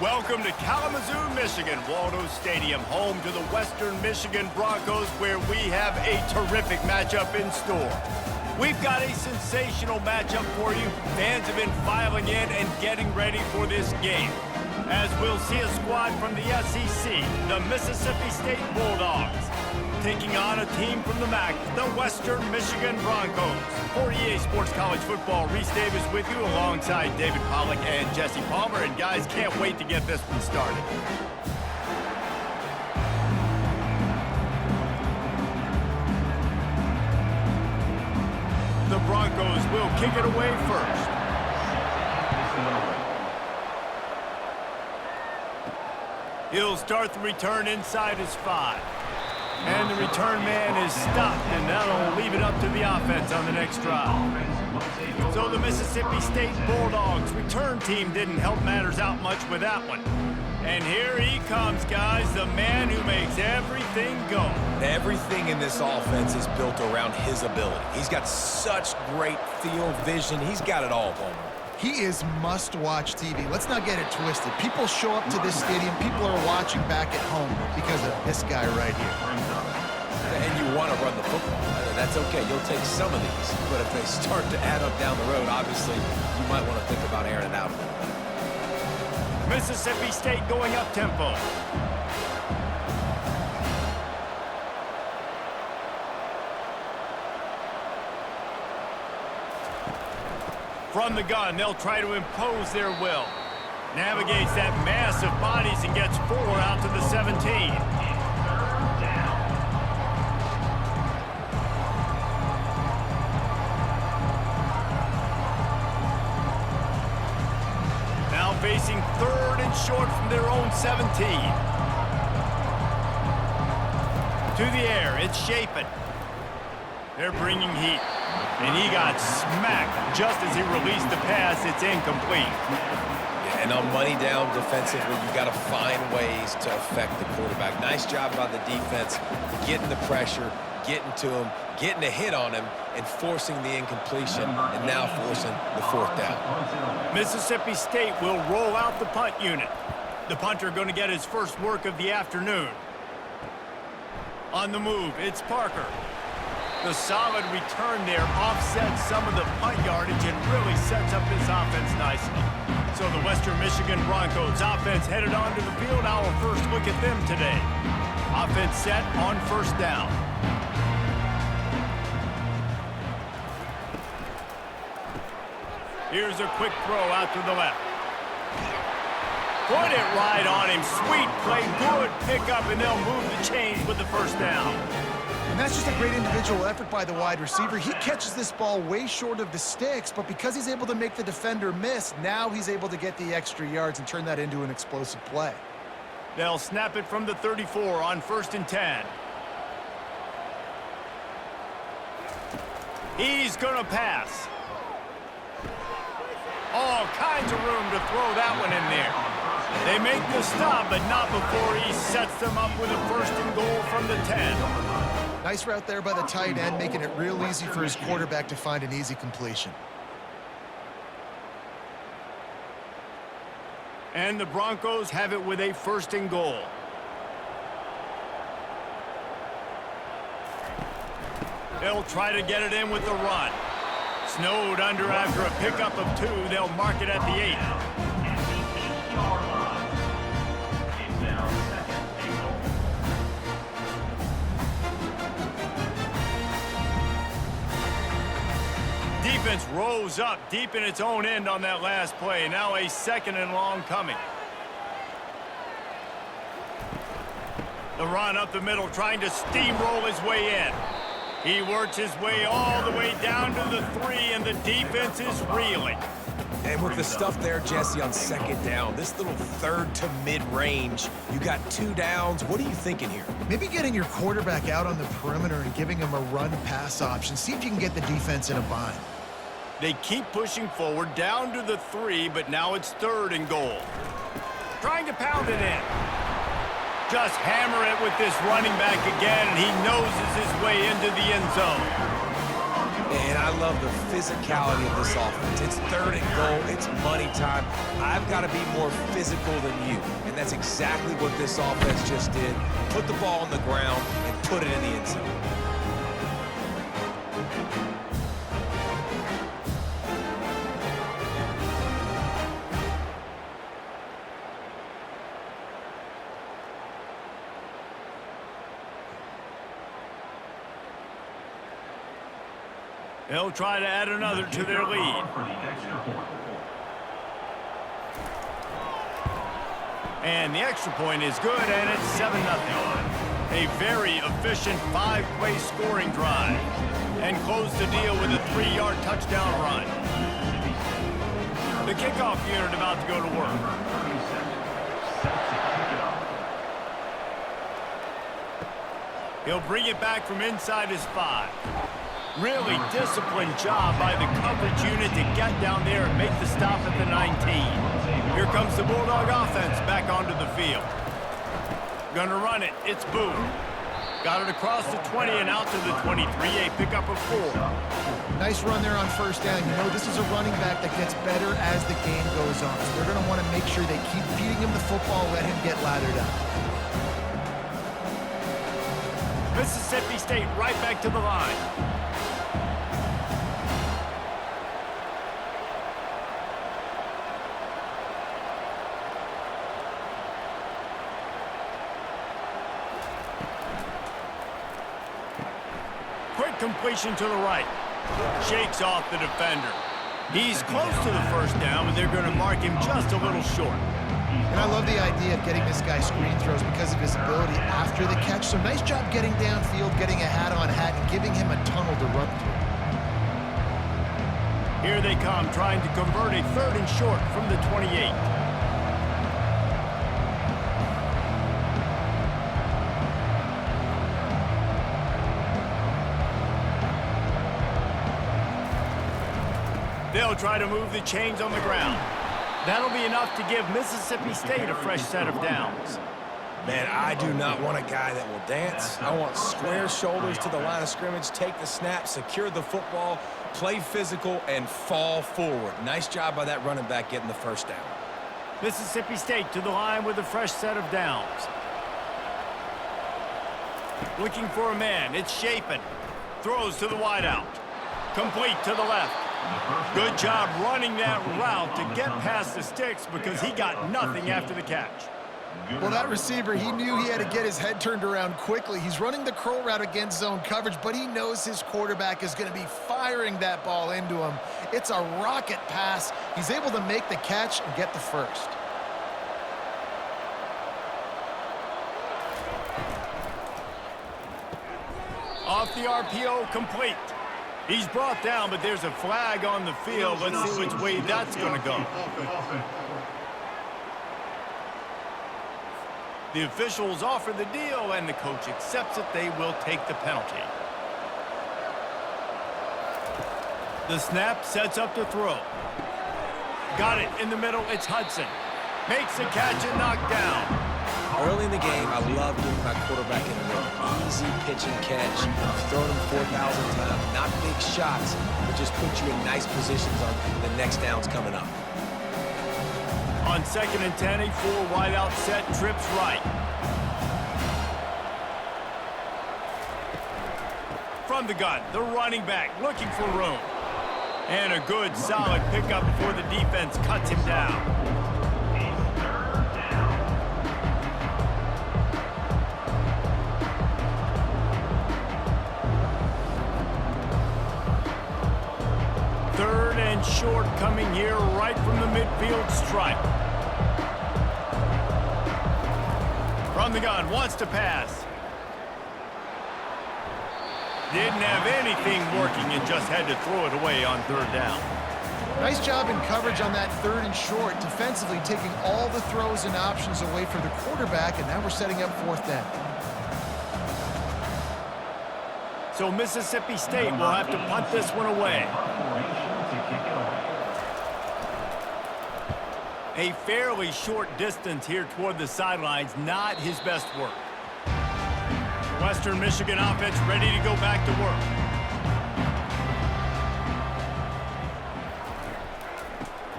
Welcome to Kalamazoo, Michigan, Waldo Stadium, home to the Western Michigan Broncos, where we have a terrific matchup in store. We've got a sensational matchup for you. Fans have been filing in and getting ready for this game, as we'll see a squad from the SEC, the Mississippi State Bulldogs, taking on a team from the MAC, the Western Michigan Broncos. For EA Sports College Football, Reese Davis with you alongside David Pollack and Jesse Palmer. And guys, can't wait to get this one started. The Broncos will kick it away first. He'll start the return inside his 5. And the return man is stopped, and that'll leave it up to the offense on the next drive. So the Mississippi State Bulldogs return team didn't help matters out much with that one. And here he comes, guys, the man who makes everything go. Everything in this offense is built around his ability. He's got such great field vision. He's got it all, Homer. He is must-watch TV. Let's not get it twisted. People show up to this stadium. People are watching back at home because of this guy right here. And you want to run the football. That's okay. You'll take some of these. But if they start to add up down the road, obviously, you might want to think about airing it out a little bit. Mississippi State going up-tempo. From the gun, they'll try to impose their will. Navigates that mass of bodies and gets 4 out to the 17. Now facing 3rd and short from their own 17. To the air, it's Chapin. They're bringing heat. And he got smacked just as he released the pass. It's incomplete. Yeah, and on money down defensively, you got to find ways to affect the quarterback. Nice job by the defense, getting the pressure, getting to him, getting a hit on him, and forcing the incompletion, and now forcing the 4th down. Mississippi State will roll out the punt unit. The punter going to get his first work of the afternoon. On the move, it's Parker. The solid return there offsets some of the punt yardage and really sets up this offense nicely. So the Western Michigan Broncos offense headed onto the field. Our first look at them today. Offense set on 1st down. Here's a quick throw out to the left. Put it right on him. Sweet play, good pickup, and they'll move the chains with the 1st down. And that's just a great individual effort by the wide receiver. He catches this ball way short of the sticks, but because he's able to make the defender miss, now he's able to get the extra yards and turn that into an explosive play. They'll snap it from the 34 on 1st and 10. He's going to pass. All kinds of room to throw that one in there. They make the stop, but not before he sets them up with a 1st and goal from the 10. Nice route there by the tight end, making it real easy for his quarterback to find an easy completion. And the Broncos have it with a 1st and goal. They'll try to get it in with the run. Snowed under after a pickup of 2. They'll mark it at the 8. Defense rose up deep in its own end on that last play. Now a 2nd and long coming. The run up the middle, trying to steamroll his way in. He works his way all the way down to the 3, and the defense is reeling. And with the stuff there, Jesse, on 2nd down, this little 3rd to mid-range, you got 2 downs. What are you thinking here? Maybe getting your quarterback out on the perimeter and giving him a run-pass option. See if you can get the defense in a bind. They keep pushing forward down to the 3, but now it's 3rd and goal. Trying to pound it in. Just hammer it with this running back again, and he noses his way into the end zone. And I love the physicality of this offense. It's 3rd and goal. It's money time. I've got to be more physical than you. And that's exactly what this offense just did. Put the ball on the ground and put it in the end zone. They'll try to add another to their lead. And the extra point is good, and it's 7-0. A very efficient 5-play scoring drive. And close the deal with a 3-yard touchdown run. The kickoff unit about to go to work. He'll bring it back from inside his 5. Really disciplined job by the coverage unit to get down there and make the stop at the 19. Here comes the Bulldog offense back onto the field. Gonna run it. It's Boone. Got it across the 20 and out to the 23. A pickup of 4. Nice run there on first down. You know, this is a running back that gets better as the game goes on. So they're going to want to make sure they keep feeding him the football, let him get lathered up. Mississippi State right back to the line. Quick completion to the right. Shakes off the defender. He's close to the first down, but they're going to mark him just a little short. And I love the idea of getting this guy screen throws because of his ability after the catch. So nice job getting downfield, getting a hat-on hat, and giving him a tunnel to run through. Here they come, trying to convert a 3rd and short from the 28. They'll try to move the chains on the ground. That'll be enough to give Mississippi State a fresh set of downs. Man, I do not want a guy that will dance. I want square shoulders to the line of scrimmage, take the snap, secure the football, play physical, and fall forward. Nice job by that running back getting the first down. Mississippi State to the line with a fresh set of downs. Looking for a man. It's Chapin. Throws to the wideout. Complete to the left. Good job running that route to get past the sticks because he got nothing after the catch. Well, that receiver, he knew he had to get his head turned around quickly. He's running the curl route against zone coverage, but he knows his quarterback is going to be firing that ball into him. It's a rocket pass. He's able to make the catch and get the first. Off the RPO, complete. He's brought down, but there's a flag on the field. Let's see which way that's going to go. The officials offer the deal, and the coach accepts it. They will take the penalty. The snap sets up the throw. Got it in the middle. It's Hudson. Makes the catch and knocked down. Early in the game, I love getting my quarterback in the middle. Easy pitch and catch. I've thrown him 4,000 times. Not big shots, but just put you in nice positions on the next downs coming up. On 2nd and 10, a 4 wide out set, trips right. From the gun, the running back looking for room. And a good, solid pickup before the defense cuts him down. Third and short coming here right from the midfield stripe. From the gun, wants to pass. Didn't have anything working and just had to throw it away on 3rd down. Nice job in coverage on that 3rd and short, defensively taking all the throws and options away for the quarterback, and now we're setting up 4th down. So Mississippi State will have to punt this one away. A fairly short distance here toward the sidelines, not his best work. Western Michigan offense ready to go back to work.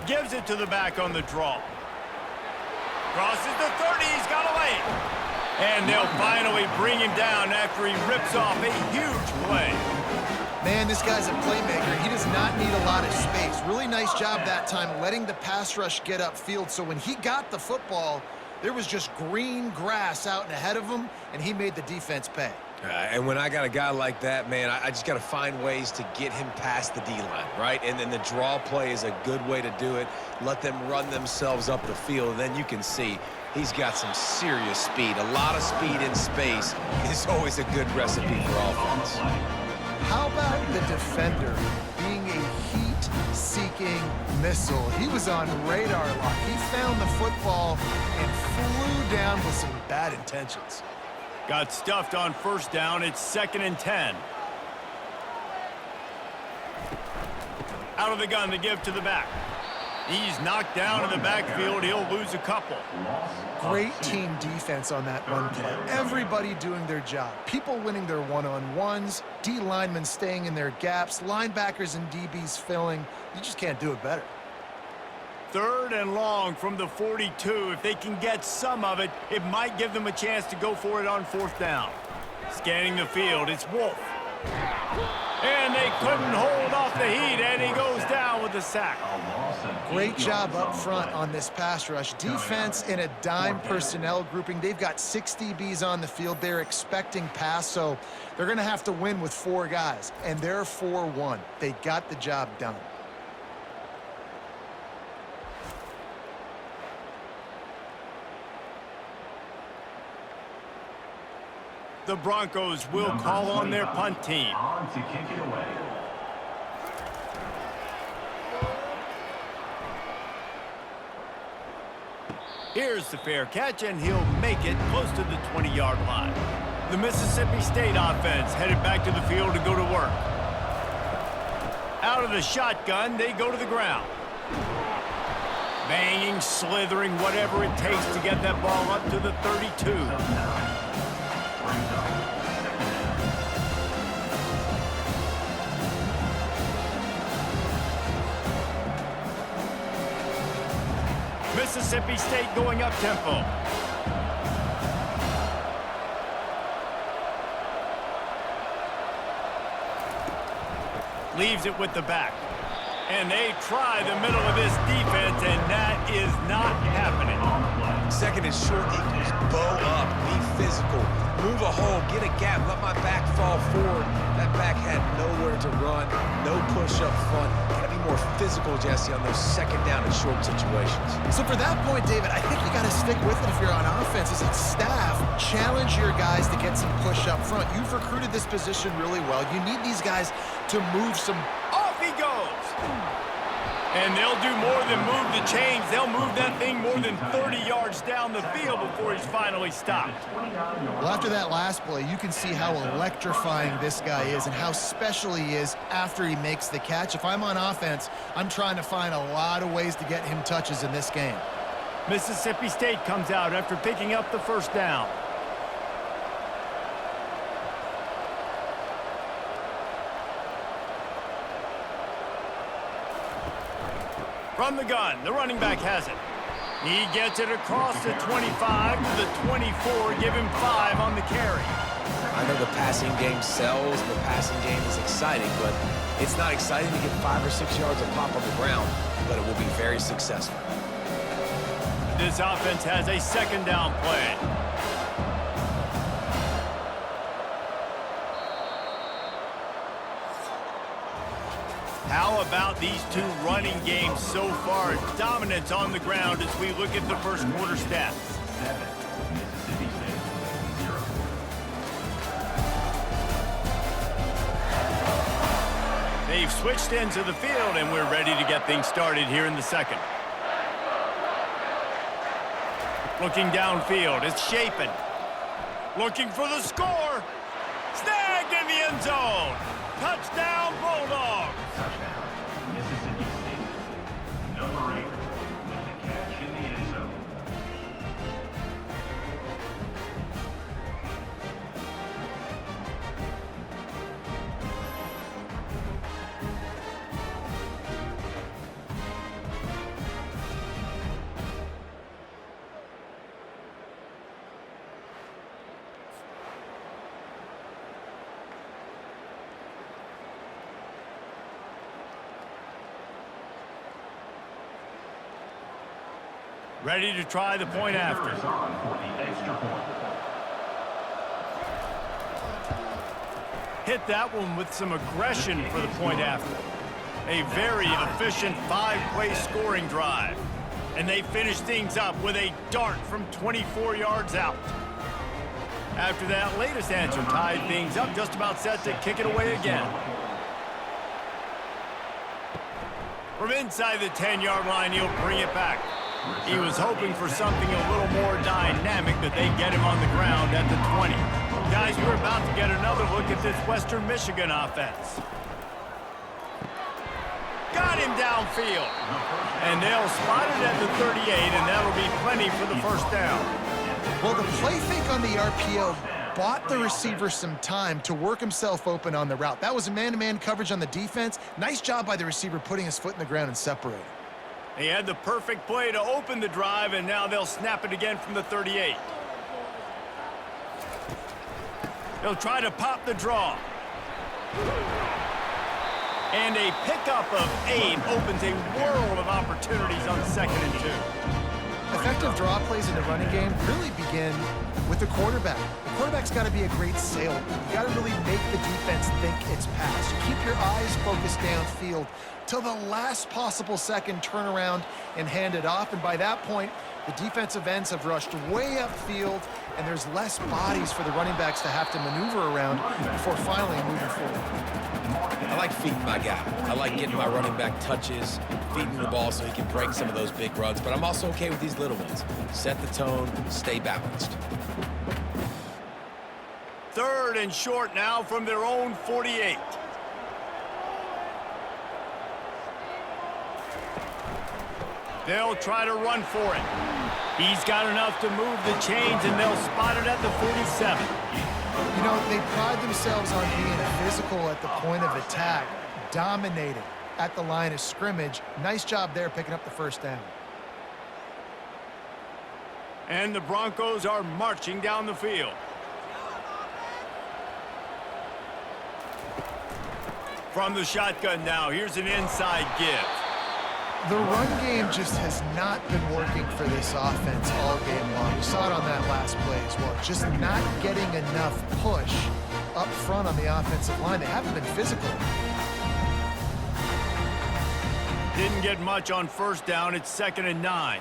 Gives it to the back on the draw. Crosses the 30. He's got away. And they'll finally bring him down after he rips off a huge play. Man, this guy's a playmaker. He does not need a lot of space. Really nice job that time letting the pass rush get upfield. So when he got the football, there was just green grass out and ahead of him, and he made the defense pay. And when I got a guy like that, man, I just got to find ways to get him past the D-line, right? And then the draw play is a good way to do it. Let them run themselves up the field, and then you can see he's got some serious speed. A lot of speed in space is always a good recipe for offense. How about the defender being a heat-seeking missile? He was on radar lock. He found the football and flew down with some bad intentions. Got stuffed on first down. It's 2nd and 10. Out of the gun to give to the back. He's knocked down in the backfield. He'll lose a couple. Great team defense on that run play. Everybody doing their job. People winning their one-on-ones, D linemen staying in their gaps, linebackers and DBs filling. You just can't do it better. 3rd and long from the 42. If they can get some of it, it might give them a chance to go for it on 4th down. Scanning the field, it's Wolf. And they couldn't hold off the heat, and he goes down with a sack. Great job up front on this pass rush. Defense in a dime personnel grouping. They've got 6 DBs on the field. They're expecting pass, so they're going to have to win with 4 guys, and they're 4-1. They got the job done. The Broncos will call on their punt team. To kick it away. Here's the fair catch, and he'll make it close to the 20-yard line. The Mississippi State offense headed back to the field to go to work. Out of the shotgun, they go to the ground. Banging, slithering, whatever it takes to get that ball up to the 32. Mississippi State going up tempo. Leaves it with the back. And they try the middle of this defense, and that is not happening. 2nd and short equals bow up, be physical, move a hole, get a gap, let my back fall forward. That back had nowhere to run, no push up front. Gotta be more physical, Jesse, on those 2nd down and short situations. So for that point, David, I think you got to stick with it if you're on offense. As a staff, challenge your guys to get some push up front. You've recruited this position really well. You need these guys to move some. Off he goes. And they'll do more than move the chains. They'll move that thing more than 30 yards down the field before he's finally stopped. Well, after that last play, you can see how electrifying this guy is and how special he is after he makes the catch. If I'm on offense, I'm trying to find a lot of ways to get him touches in this game. Mississippi State comes out after picking up the 1st down. From the gun, the running back has it. He gets it across the 25 to the 24, give him 5 on the carry. I know the passing game sells, the passing game is exciting, but it's not exciting to get 5 or 6 yards of pop on the ground, but it will be very successful. This offense has a 2nd down play. How about these 2 running games so far? Dominance on the ground as we look at the 1st quarter stats. 7, Mississippi State, 0. They've switched into the field, and we're ready to get things started here in the 2nd. Looking downfield, it's Chapin. Looking for the score. Snagged in the end zone. Touchdown, Bulldogs. Touchdown, Mississippi State. Number 8 with the catch in the end zone. Ready to try the point after. Is on for the extra point. Hit that one with some aggression for the point after. A very efficient 5-play scoring drive. And they finish things up with a dart from 24 yards out. After that latest answer tied things up, just about set to kick it away again. From inside the 10-yard line, he'll bring it back. He was hoping for something a little more dynamic, but they get him on the ground at the 20. Guys, we're about to get another look at this Western Michigan offense. Got him downfield. And they'll spot it at the 38, and that'll be plenty for the first down. Well, the play fake on the RPO bought the receiver some time to work himself open on the route. That was a man-to-man coverage on the defense. Nice job by the receiver putting his foot in the ground and separating. He had the perfect play to open the drive, and now they'll snap it again from the 38. He'll try to pop the draw. And a pickup of 8 opens a world of opportunities on 2nd and 2. Effective draw plays in the running game really begin with the quarterback. The quarterback's got to be a great salesman. You got to really make the defense think it's pass. You keep your eyes focused downfield till the last possible second, turn around and hand it off. And by that point, the defensive ends have rushed way upfield, and there's less bodies for the running backs to have to maneuver around before finally moving forward. I like feeding my guy. I like getting my running back touches, feeding the ball so he can break some of those big runs, but I'm also okay with these little ones. Set the tone, stay balanced. 3rd and short now from their own 48. They'll try to run for it. He's got enough to move the chains, and they'll spot it at the 47. You know, they pride themselves on being physical at the point of attack, dominating at the line of scrimmage. Nice job there picking up the first down. And the Broncos are marching down the field. From the shotgun now, here's an inside give. The run game just has not been working for this offense all game long. You saw it on that last play as well. Just not getting enough push up front on the offensive line. They haven't been physical. Didn't get much on first down. It's 2nd and 9.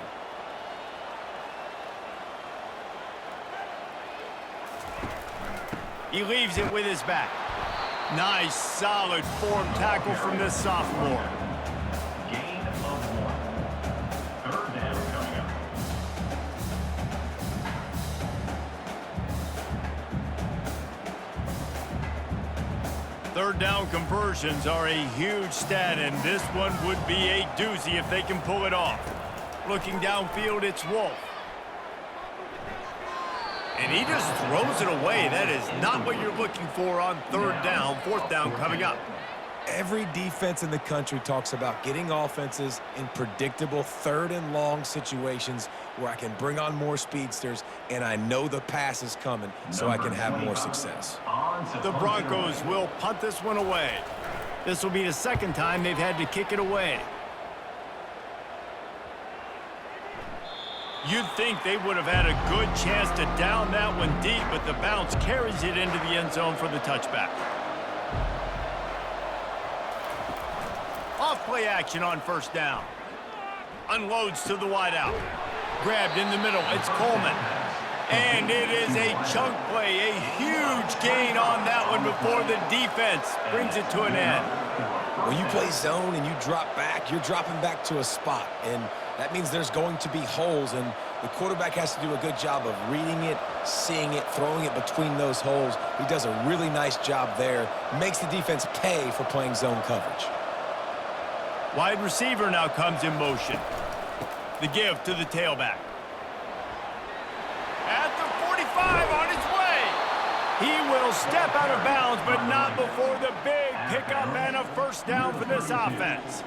He leaves it with his back. Nice, solid form tackle from this sophomore. Gain of 1. 3rd down coming up. Third down conversions are a huge stat, and this one would be a doozy if they can pull it off. Looking downfield, it's Wolf. And he just throws it away. That is not what you're looking for on 3rd down. 4th down coming up. Every defense in the country talks about getting offenses in predictable 3rd and long situations where I can bring on more speedsters and I know the pass is coming so I can have more success. The Broncos will punt this one away. This will be the 2nd time they've had to kick it away. You'd think they would have had a good chance to down that one deep, but the bounce carries it into the end zone for the touchback. Off play action on 1st down. Unloads to the wideout. Grabbed in the middle. It's Coleman. And it is a chunk play. A huge gain on that one before the defense brings it to an end. When you play zone and you drop back, you're dropping back to a spot. And that means there's going to be holes, and the quarterback has to do a good job of reading it, seeing it, throwing it between those holes. He does a really nice job there. Makes the defense pay for playing zone coverage. Wide receiver now comes in motion. The give to the tailback. At the 45 on his way. He will step out of bounds, but not before the big pickup and a 1st down for this offense.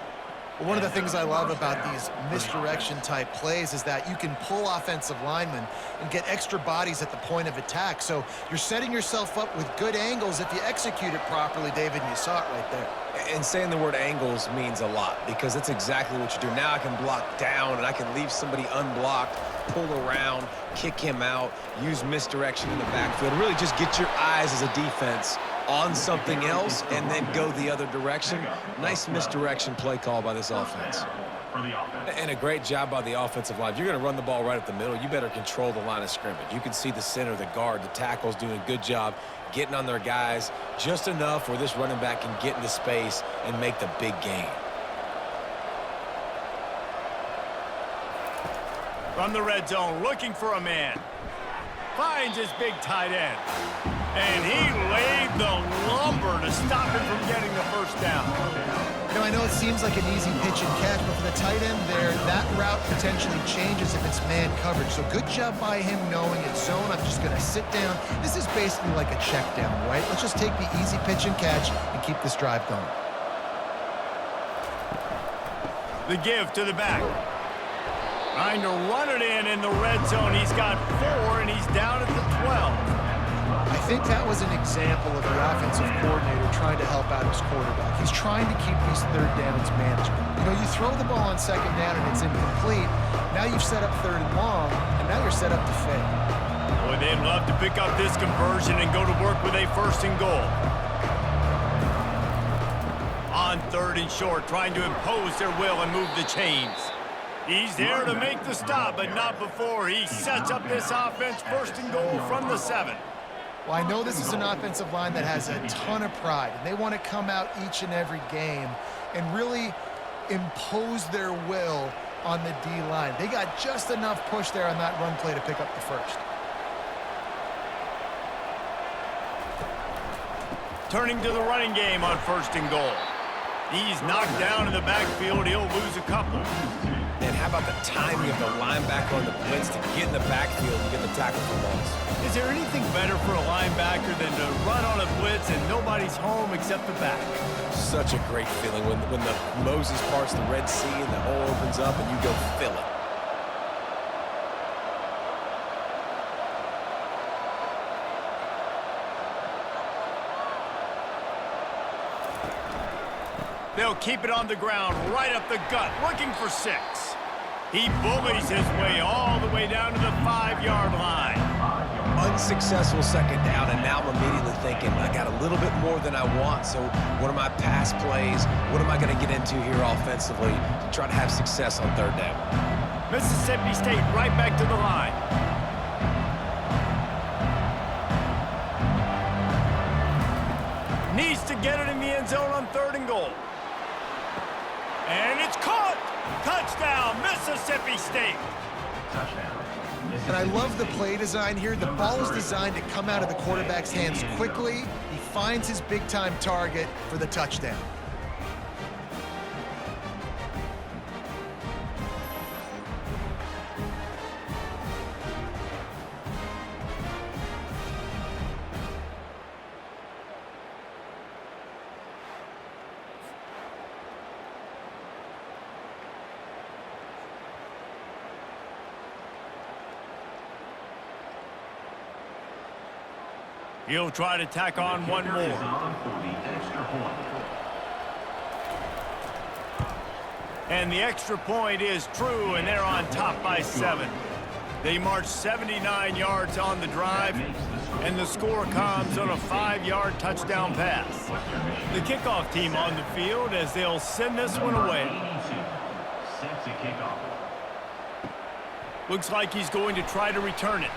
One of the things I love about these misdirection type plays is that you can pull offensive linemen and get extra bodies at the point of attack. So you're setting yourself up with good angles if you execute it properly, David, and you saw it right there. And saying the word angles means a lot because that's exactly what you do. Now I can block down and I can leave somebody unblocked, pull around, kick him out, use misdirection in the backfield. Really just get your eyes as a defense on something else and then go the other direction. Nice misdirection play call by this offense. And a great job by the offensive line. If you're going to run the ball right up the middle, you better control the line of scrimmage. You can see the center, the guard, the tackles doing a good job getting on their guys just enough where this running back can get into space and make the big gain. From the red zone, looking for a man. Finds his big tight end. And he laid the lumber to stop him from getting the first down. You know, I know it seems like an easy pitch and catch, but for the tight end there, that route potentially changes if it's man coverage. So good job by him knowing it's zone. I'm just going to sit down. This is basically like a check down, right? Let's just take the easy pitch and catch and keep this drive going. The give to the back. Trying to run it in the red zone. He's got 4, and he's down at the 12. I think that was an example of the offensive coordinator trying to help out his quarterback. He's trying to keep these third downs manageable. You know, you throw the ball on second down and it's incomplete. Now you've set up third and long, and now you're set up to fail. Boy, they'd love to pick up this conversion and go to work with a first and goal. On third and short, trying to impose their will and move the chains. He's there to make the stop, but not before he sets up this offense first and goal from the 7. Well, I know this is an offensive line that has a ton of pride, and they want to come out each and every game and really impose their will on the D-line. They got just enough push there on that run play to pick up the first. Turning to the running game on first and goal. He's knocked down in the backfield. He'll lose a couple. And how about the timing of the linebacker on the blitz to get in the backfield and get the tackle for loss? Is there anything better for a linebacker than to run on a blitz and nobody's home except the back? Such a great feeling when the Moses parts the Red Sea and the hole opens up and you go fill it. They'll keep it on the ground, right up the gut, looking for 6. He bullies his way all the way down to the 5-yard line. Unsuccessful second down, and now I'm immediately thinking, I got a little bit more than I want, so what are my pass plays? What am I going to get into here offensively to try to have success on third down? Mississippi State right back to the line. Needs to get it in the end zone on third and goal. And it's caught! Touchdown, Mississippi State! And I love the play design here. The ball is designed to come out of the quarterback's hands quickly. He finds his big-time target for the touchdown. He'll try to tack on one more. And the extra point is true, and they're on top by 7. They march 79 yards on the drive, and the score comes on a 5-yard touchdown pass. The kickoff team on the field as they'll send this one away. Looks like he's going to try to return it.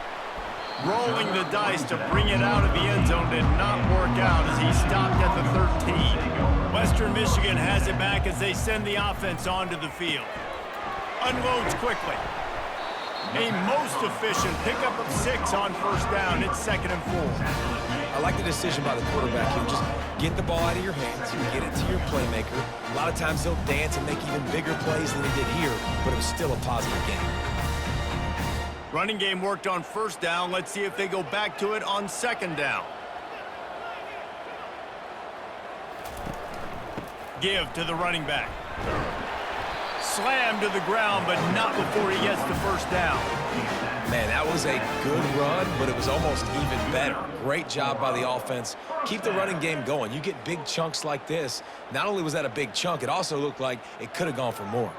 Rolling the dice to bring it out of the end zone did not work out as he stopped at the 13. Western Michigan has it back as they send the offense onto the field. Unloads quickly. A most efficient pickup of 6 on first down. It's 2nd and 4. I like the decision by the quarterback here. Just get the ball out of your hands and get it to your playmaker. A lot of times they'll dance and make even bigger plays than they did here, but it was still a positive game. Running game worked on first down. Let's see if they go back to it on 2nd down. Give to the running back. slammed to the ground, but not before he gets the first down. Man, that was a good run, but it was almost even better. Great job by the offense. Keep the running game going. You get big chunks like this. Not only was that a big chunk, it also looked like it could have gone for more.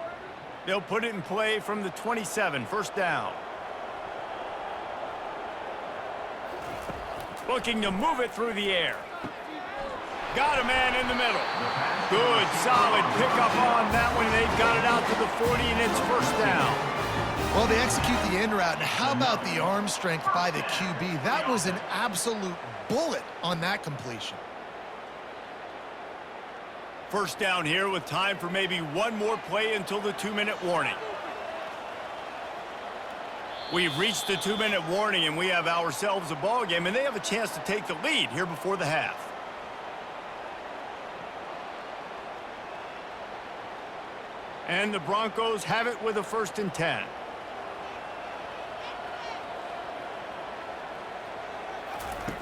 They'll put it in play from the 27, first down. Looking to move it through the air. Got a man in the middle. Good, solid pickup on that one. They've got it out to the 40, and it's first down. Well, they execute the in route, and how about the arm strength by the QB? That was an absolute bullet on that completion. First down here with time for maybe one more play until the 2-minute warning. We've reached the 2-minute warning, and we have ourselves a ball game, and they have a chance to take the lead here before the half. And the Broncos have it with a 1st and 10.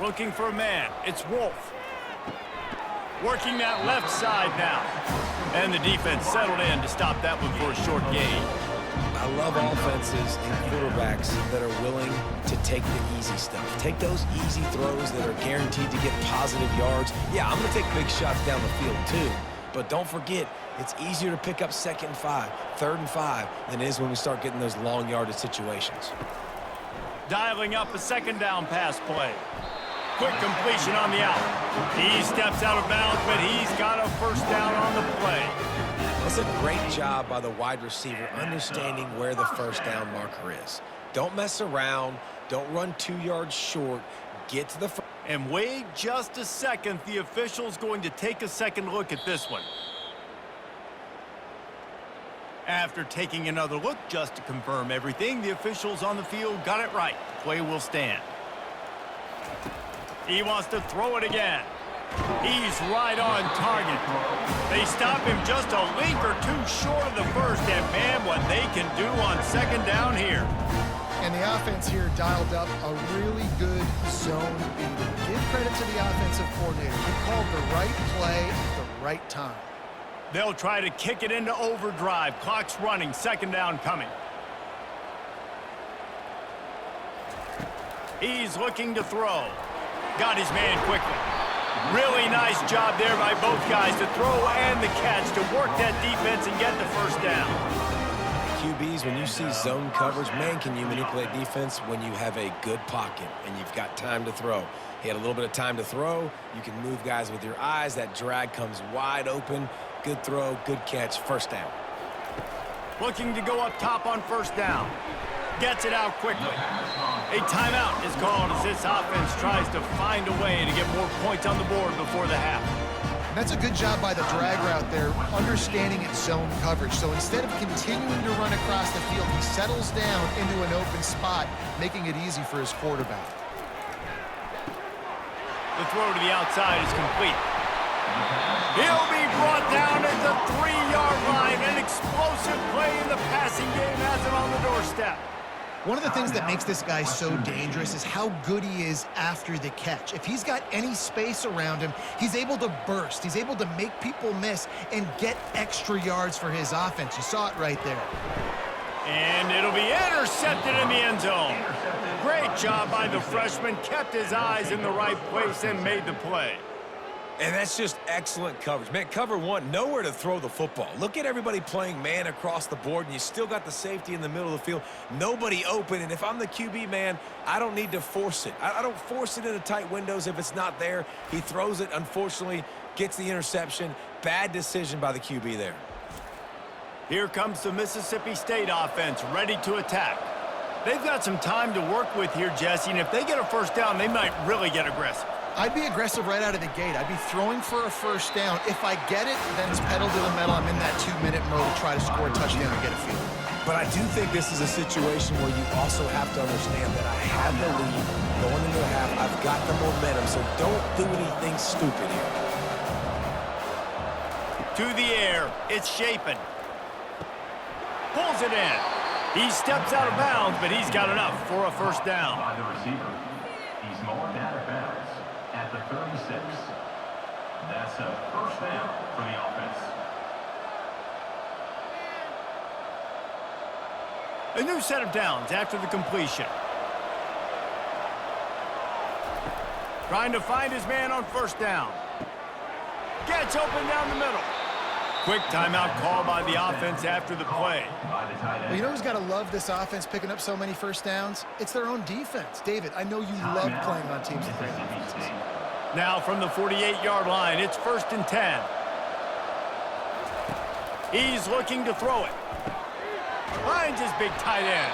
Looking for a man. It's Wolf. Working that left side now. And the defense settled in to stop that one for a short gain. I love offenses and quarterbacks that are willing to take the easy stuff. Take those easy throws that are guaranteed to get positive yards. Yeah, I'm going to take big shots down the field too. But don't forget, it's easier to pick up 2nd and 5, 3rd and 5 than it is when we start getting those long yardage situations. Dialing up a 2nd down pass play. Quick completion on the out. He steps out of bounds, but he's got a 1st down on the play. That's a great job by the wide receiver understanding where the 1st down marker is. Don't mess around. Don't run 2 yards short. Get to the front. And wait just a second. The official's going to take a second look at this one. After taking another look just to confirm everything, the officials on the field got it right. The play will stand. He wants to throw it again. He's right on target. They stop him just a link or two short of the first, and man, what they can do on 2nd down here. And the offense here dialed up a really good zone beating. Give credit to the offensive coordinator. He called the right play at the right time. They'll try to kick it into overdrive. Clock's running. 2nd down coming. He's looking to throw. Got his man quickly. Really nice job there by both guys to throw and the catch to work that defense and get the 1st down. QBs, when you see zone coverage, man, can you manipulate defense when you have a good pocket and you've got time to throw. He had a little bit of time to throw. You can move guys with your eyes. That drag comes wide open. Good throw, good catch, 1st down. Looking to go up top on 1st down. Gets it out quickly. A timeout is called as this offense tries to find a way to get more points on the board before the half. That's a good job by the drag route there, understanding its zone coverage. So instead of continuing to run across the field, he settles down into an open spot, making it easy for his quarterback. The throw to the outside is complete. He'll be brought down at the 3-yard line. An explosive play in the passing game has him on the doorstep. One of the things that makes this guy so dangerous is how good he is after the catch. If he's got any space around him, he's able to burst. He's able to make people miss and get extra yards for his offense. You saw it right there. And it'll be intercepted in the end zone. Great job by the freshman. Kept his eyes in the right place and made the play. And that's just excellent coverage. Man, cover one, nowhere to throw the football. Look at everybody playing man across the board, and you still got the safety in the middle of the field. Nobody open, and if I'm the QB, man, I don't need to force it. I don't force it into tight windows if it's not there. He throws it, unfortunately, gets the interception. Bad decision by the QB there. Here comes the Mississippi State offense, ready to attack. They've got some time to work with here, Jesse, and if they get a 1st down, they might really get aggressive. I'd be aggressive right out of the gate. I'd be throwing for a 1st down. If I get it, then it's pedal to the metal. I'm in that 2-minute mode to try to score a touchdown and get a field. But I do think this is a situation where you also have to understand that I have the lead going into the half. I've got the momentum, so don't do anything stupid here. To the air, it's Shapen. Pulls it in. He steps out of bounds, but he's got enough for a 1st down. By the receiver. He's marked out of bounds at the 36. That's a 1st down for the offense. A new set of downs after the completion. Trying to find his man on first down. Gets open down the middle. Quick timeout call by the offense after the play. Well, you know who's got to love this offense picking up so many first downs? It's their own defense. David, I know you love playing on teams with great defenses. Now from the 48-yard line, it's 1st and 10. He's looking to throw it. Finds his big tight end.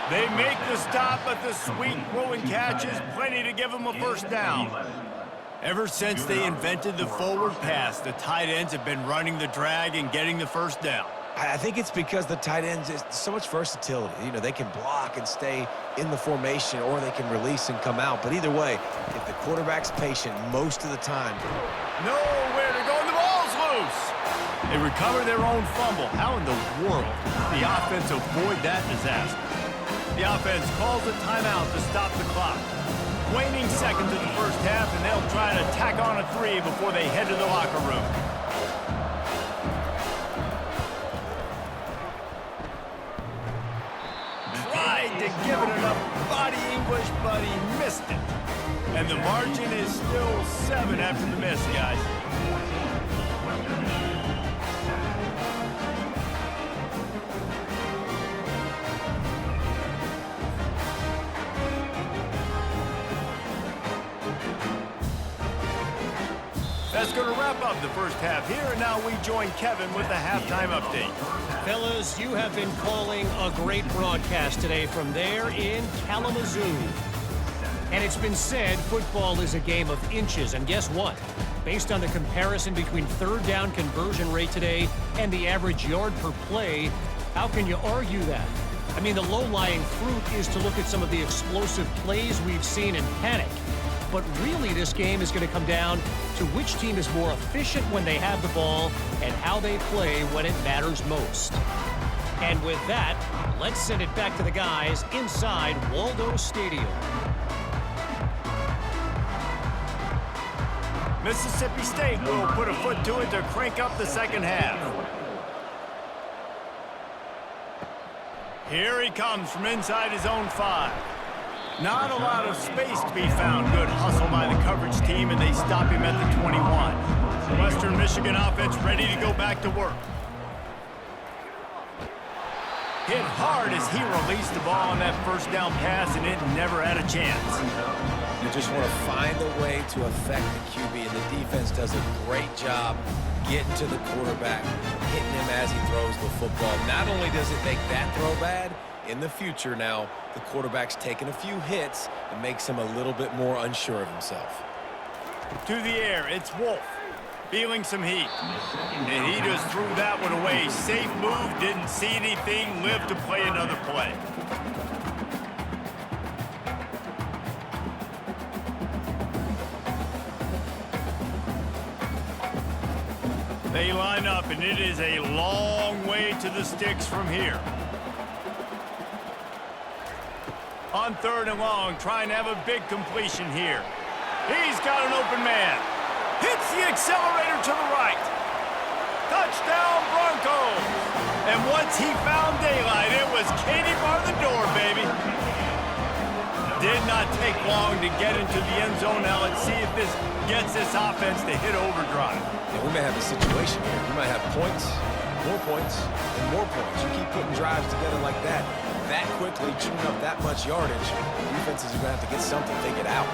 They make the stop, but the sweet throwing catch is plenty to give him a first down. Ever since they invented the forward pass, the tight ends have been running the drag and getting the first down. I think it's because the tight ends is so much versatility. You know, they can block and stay in the formation, or they can release and come out. But either way, if the quarterback's patient most of the time. Nowhere to go, and the ball's loose. They recover their own fumble. How in the world did the offense avoid that disaster? The offense calls a timeout to stop the clock. Waning seconds in the first half, and they'll try to tack on a 3 before they head to the locker room. Tried to give it enough body English, but he missed it. And the margin is still 7 after the miss, guys. That's going to wrap up the first half here, and now we join Kevin with the halftime update. Fellas, you have been calling a great broadcast today from there in Kalamazoo. And it's been said football is a game of inches, and guess what? Based on the comparison between third down conversion rate today and the average yard per play, how can you argue that? I mean, the low-lying fruit is to look at some of the explosive plays we've seen in panic. But really, this game is going to come down to which team is more efficient when they have the ball and how they play when it matters most. And with that, let's send it back to the guys inside Waldo Stadium. Mississippi State will put a foot to it to crank up the second half. Here he comes from inside his own 5. Not a lot of space to be found. Good hustle by the coverage team, and they stop him at the 21. Western Michigan offense ready to go back to work. Hit hard as he released the ball on that first down pass, and it never had a chance. You just want to find a way to affect the QB, and the defense does a great job getting to the quarterback, hitting him as he throws the football. Not only does it make that throw bad, in the future now, the quarterback's taking a few hits and makes him a little bit more unsure of himself. To the air, it's Wolf. Feeling some heat. And he just threw that one away. Safe move, didn't see anything, lived to play another play. They line up, and it is a long way to the sticks from here. On 3rd and long, trying to have a big completion here. He's got an open man. Hits the accelerator to the right. Touchdown, Broncos. And once he found daylight, it was Katie bar the door, baby. Did not take long to get into the end zone. Now let's see if this gets this offense to hit overdrive. Yeah, we may have a situation here. We might have points, more points, and more points. You keep putting drives together like that quickly, chewing up that much yardage, defenses are going to have to get something figured out.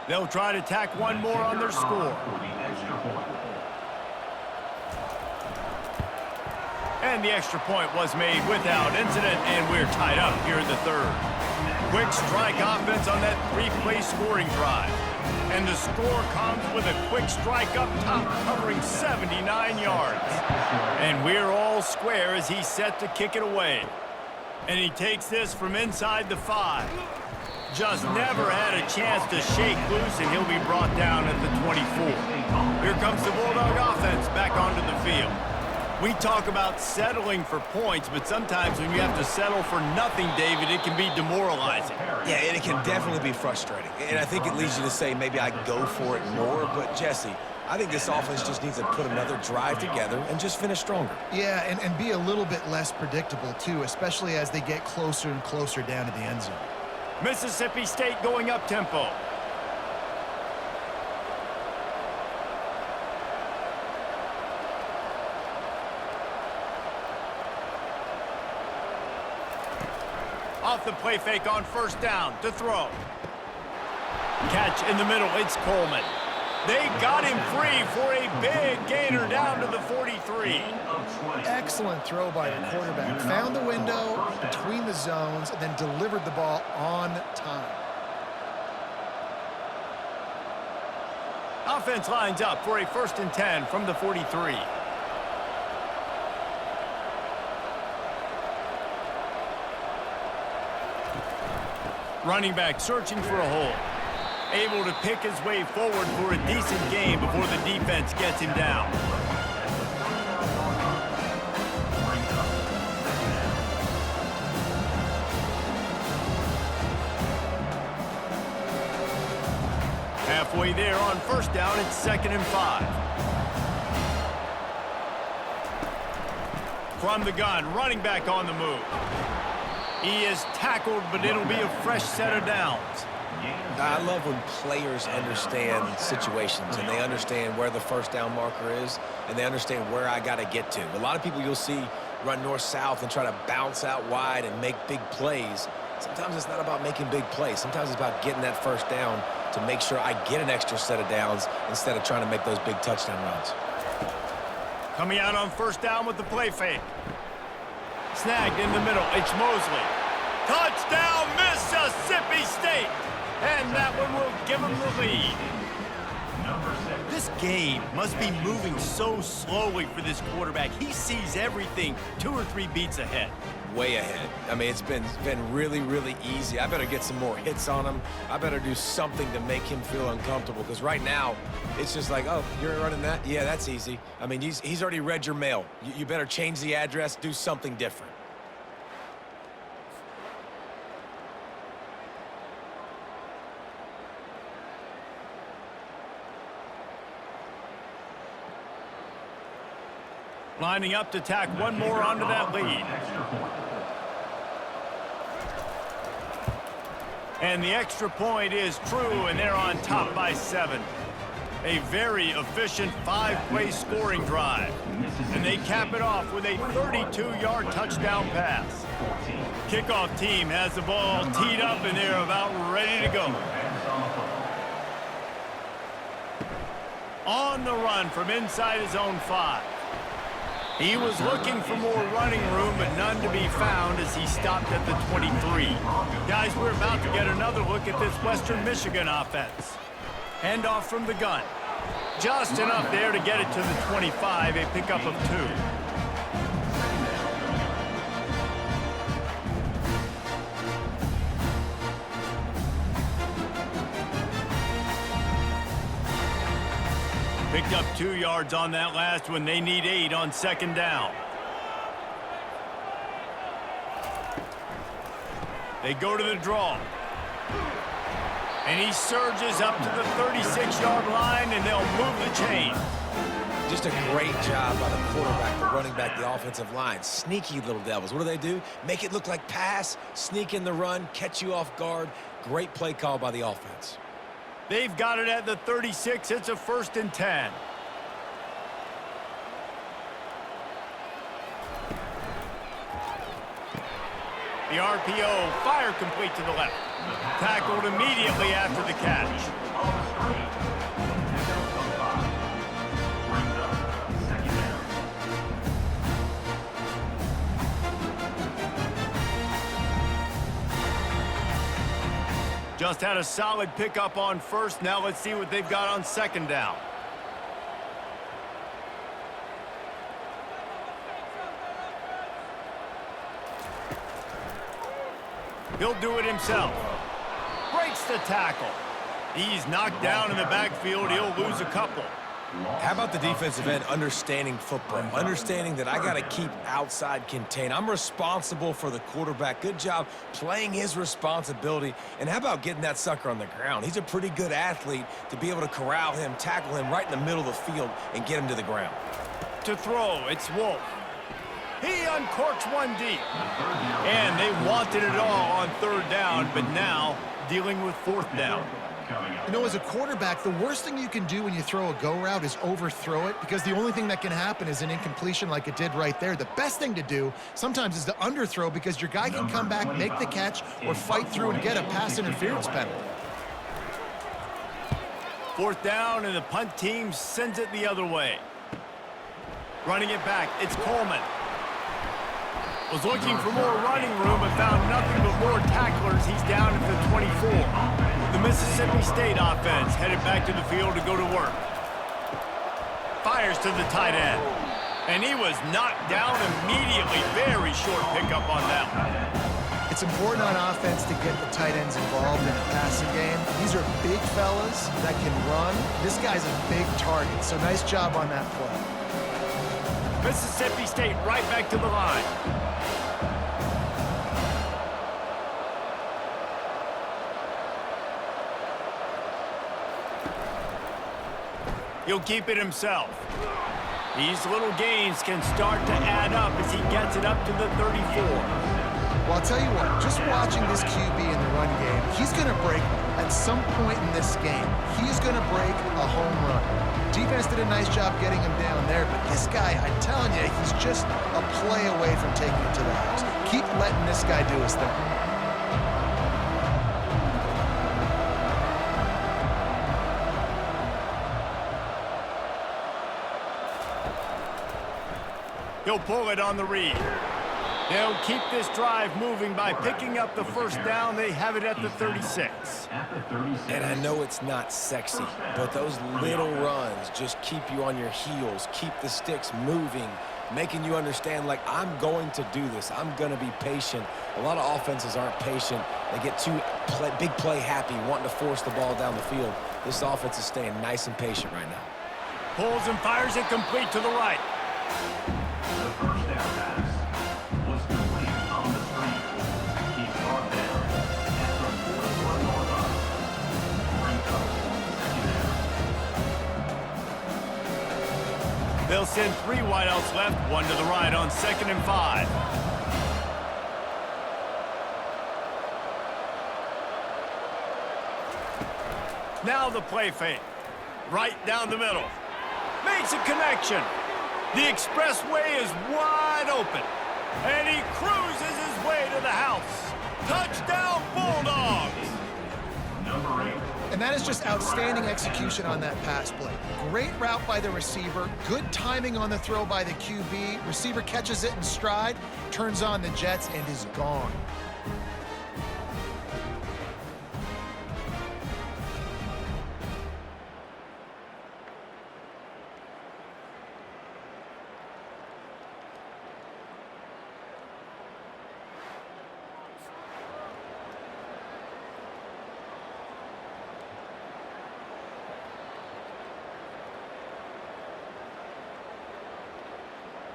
They'll try to tack one more on their score. And the extra point was made without incident, and we're tied up here in the 3rd. Quick strike offense on that 3-play scoring drive. And the score comes with a quick strike up top, covering 79 yards. And we're all square as he's set to kick it away. And he takes this from inside the 5. Just never had a chance to shake loose, and he'll be brought down at the 24. Here comes the Bulldog offense back onto the field. We talk about settling for points, but sometimes when you have to settle for nothing, David, it can be demoralizing. Yeah, and it can definitely be frustrating. And I think it leads you to say maybe I go for it more. But, Jesse, I think this offense just needs to put another drive together and just finish stronger. Yeah, and be a little bit less predictable, too, especially as they get closer and closer down to the end zone. Mississippi State going up tempo. Off the play fake on first down to throw. Catch in the middle, it's Coleman. They got him free for a big gainer down to the 43. Excellent throw by the quarterback. Found the window between the zones and then delivered the ball on time. Offense lines up for a 1st and 10 from the 43. Running back searching for a hole. Able to pick his way forward for a decent gain before the defense gets him down. Halfway there on first down, it's 2nd and 5. From the gun, running back on the move. He is tackled, but it'll be a fresh set of downs. I love when players understand situations and they understand where the first down marker is and they understand where I got to get to. A lot of people you'll see run north-south and try to bounce out wide and make big plays. Sometimes it's not about making big plays. Sometimes it's about getting that first down to make sure I get an extra set of downs instead of trying to make those big touchdown runs. Coming out on first down with the play fake. Snagged in the middle, it's Mosley. Touchdown, Mississippi State! And that one will give them the lead. This game must be moving so slowly for this quarterback. He sees everything 2 or 3 beats ahead. Way ahead. I mean, it's been really, really easy. I better get some more hits on him. I better do something to make him feel uncomfortable because right now, it's just like, oh, you're running that? Yeah, that's easy. I mean, he's already read your mail. You better change the address, do something different. Lining up to tack one more onto that lead. And the extra point is true, and they're on top by 7. A very efficient 5-play scoring drive. And they cap it off with a 32-yard touchdown pass. Kickoff team has the ball teed up, and they're about ready to go. On the run from inside his own 5. He was looking for more running room, but none to be found as he stopped at the 23. Guys, we're about to get another look at this Western Michigan offense. Handoff from the gun. Just enough there to get it to the 25, a pickup of 2. Picked up 2 yards on that last one. They need 8 on 2nd down. They go to the draw. And he surges up to the 36-yard line, and they'll move the chain. Just a great job by the quarterback, the running back, the offensive line. Sneaky little devils. What do? Make it look like pass, sneak in the run, catch you off guard. Great play call by the offense. They've got it at the 36. It's a 1st and 10. The RPO, fire complete to the left. Tackled immediately after the catch. Just had a solid pickup on first. Now let's see what they've got on 2nd down. He'll do it himself. breaks the tackle. He's knocked down in the backfield. He'll lose a couple. How about the defensive end understanding football, understanding that I got to keep outside contained. I'm responsible for the quarterback. Good job playing his responsibility. And how about getting that sucker on the ground? He's a pretty good athlete to be able to corral him, tackle him right in the middle of the field, and get him to the ground. To throw, it's Wolf. He uncorks one deep. And they wanted it all on third down, but now dealing with fourth down. You know, as a quarterback, the worst thing you can do when you throw a go route is overthrow it, because the only thing that can happen is an incompletion like it did right there. The best thing to do sometimes is to underthrow, because your guy can come back, make the catch, or fight through and get a pass interference penalty. Fourth down, and the punt team sends it the other way. Running it back, it's Coleman. Was looking for more running room but found nothing but more tacklers. He's down at the 24. The Mississippi State offense headed back to the field to go to work. Fires to the tight end. And he was knocked down immediately. Very short pickup on that one. It's important on offense to get the tight ends involved in a passing game. These are big fellas that can run. This guy's a big target, so nice job on that play. Mississippi State right back to the line. He'll keep it himself. These little gains can start to add up as he gets it up to the 34. Well, I'll tell you what, just watching this QB in the run game, he's going to break at some point in this game. He's going to break a home run. Defense did a nice job getting him down there, but this guy, I'm telling you, he's just a play away from taking it to the house. Keep letting this guy do his thing. He'll pull it on the read. They'll keep this drive moving by picking up the first down. They have it at the 36. And I know it's not sexy, but those little runs just keep you on your heels, keep the sticks moving, making you understand, like, I'm going to do this. I'm going to be patient. A lot of offenses aren't patient. They get too big play happy, wanting to force the ball down the field. This offense is staying nice and patient right now. Pulls and fires it complete to the right. The first down pass was complete on the screen. He's brought down at the 41-yard line. Herita, second down. They'll send 3 wideouts left, 1 to the right on 2nd and 5. Now the play fake. Right down the middle. Makes a connection. The expressway is wide open. And he cruises his way to the house. Touchdown, Bulldogs! Number 8. And that is just outstanding execution on that pass play. Great route by the receiver, good timing on the throw by the QB. Receiver catches it in stride, turns on the jets, and is gone.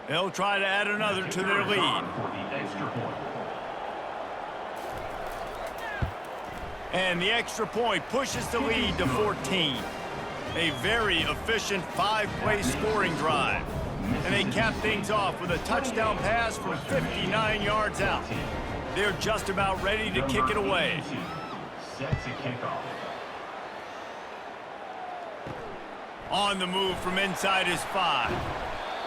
They'll try to add another to their lead. For the extra point. And the extra point pushes the lead to 14. A very efficient 5-play scoring drive. And they cap things off with a touchdown pass from 59 yards out. They're just about ready to kick it away. Sets a kickoff. On the move from inside his 5.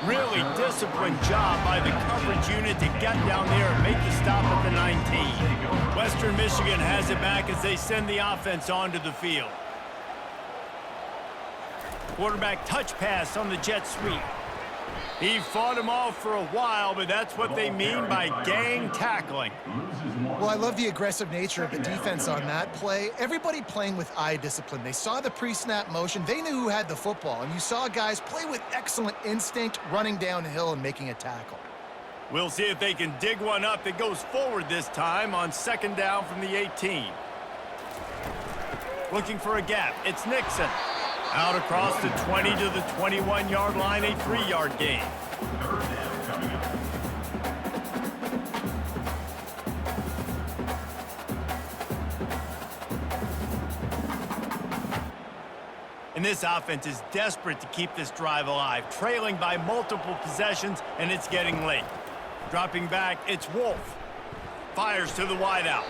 Really disciplined job by the coverage unit to get down there and make the stop at the 19. Western Michigan has it back as they send the offense onto the field. Quarterback touch pass on the jet sweep. He fought him off for a while, but that's what they mean by gang tackling. Well, I love the aggressive nature of the defense on that play. Everybody playing with eye discipline. They saw the pre-snap motion. They knew who had the football, and you saw guys play with excellent instinct, running downhill and making a tackle. We'll see if they can dig one up that goes forward this time on 2nd down from the 18. Looking for a gap. It's Nixon. Out across the 20 to the 21-yard line, a 3-yard gain. Third down coming up. And this offense is desperate to keep this drive alive, trailing by multiple possessions, and it's getting late. Dropping back, it's Wolf. Fires to the wideout.